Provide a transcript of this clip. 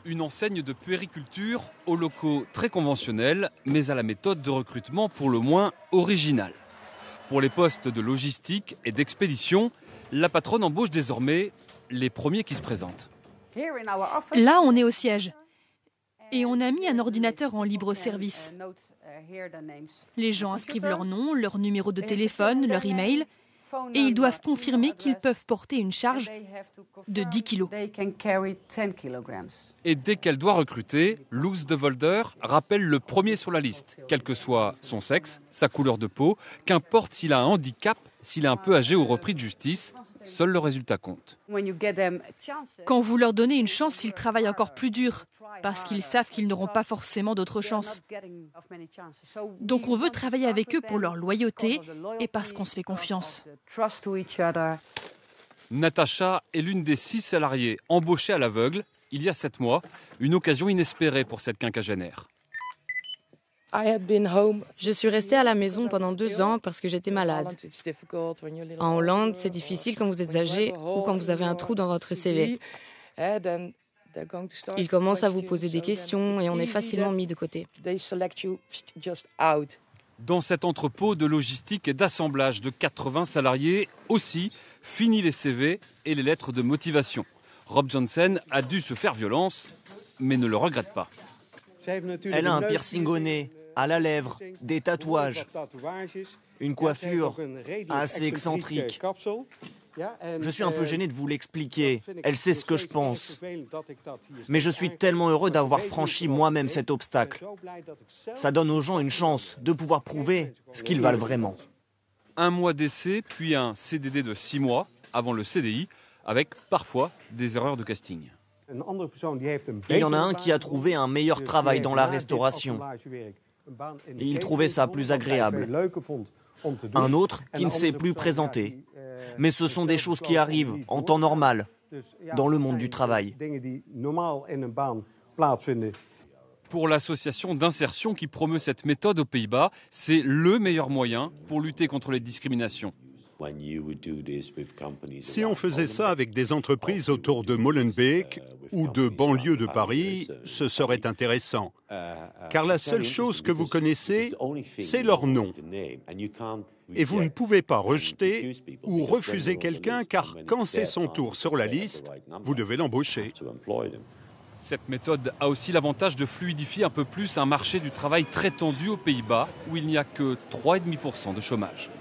Une enseigne de puériculture aux locaux très conventionnels, mais à la méthode de recrutement pour le moins originale. Pour les postes de logistique et d'expédition, la patronne embauche désormais les premiers qui se présentent. Là, on est au siège. Et on a mis un ordinateur en libre service. Les gens inscrivent leur nom, leur numéro de téléphone, leur email, et ils doivent confirmer qu'ils peuvent porter une charge de 10 kilos. Et dès qu'elle doit recruter, Loes de Volder rappelle le premier sur la liste, quel que soit son sexe, sa couleur de peau, qu'importe s'il a un handicap, s'il est un peu âgé ou repris de justice, seul le résultat compte. Quand vous leur donnez une chance, ils travaillent encore plus dur, parce qu'ils savent qu'ils n'auront pas forcément d'autres chances. Donc on veut travailler avec eux pour leur loyauté et parce qu'on se fait confiance. Natacha est l'une des 6 salariés embauchés à l'aveugle il y a 7 mois, une occasion inespérée pour cette quinquagénaire. Je suis restée à la maison pendant 2 ans parce que j'étais malade. En Hollande, c'est difficile quand vous êtes âgé ou quand vous avez un trou dans votre CV. Ils commencent à vous poser des questions et on est facilement mis de côté. Dans cet entrepôt de logistique et d'assemblage de 80 salariés, aussi, fini les CV et les lettres de motivation. Rob Johnson a dû se faire violence, mais ne le regrette pas. Elle a un piercing au nez, à la lèvre, des tatouages, une coiffure assez excentrique. Je suis un peu gêné de vous l'expliquer. Elle sait ce que je pense. Mais je suis tellement heureux d'avoir franchi moi-même cet obstacle. Ça donne aux gens une chance de pouvoir prouver ce qu'ils valent vraiment. 1 mois d'essai, puis un CDD de 6 mois avant le CDI, avec parfois des erreurs de casting. Il y en a un qui a trouvé un meilleur travail dans la restauration. Et il trouvait ça plus agréable. Un autre qui ne s'est plus présenté. Mais ce sont des choses qui arrivent en temps normal dans le monde du travail. Pour l'association d'insertion qui promeut cette méthode aux Pays-Bas, c'est le meilleur moyen pour lutter contre les discriminations. Si on faisait ça avec des entreprises autour de Molenbeek ou de banlieue de Paris, ce serait intéressant. Car la seule chose que vous connaissez, c'est leur nom. Et vous ne pouvez pas rejeter ou refuser quelqu'un, car quand c'est son tour sur la liste, vous devez l'embaucher. Cette méthode a aussi l'avantage de fluidifier un peu plus un marché du travail très tendu aux Pays-Bas, où il n'y a que 3,5% de chômage.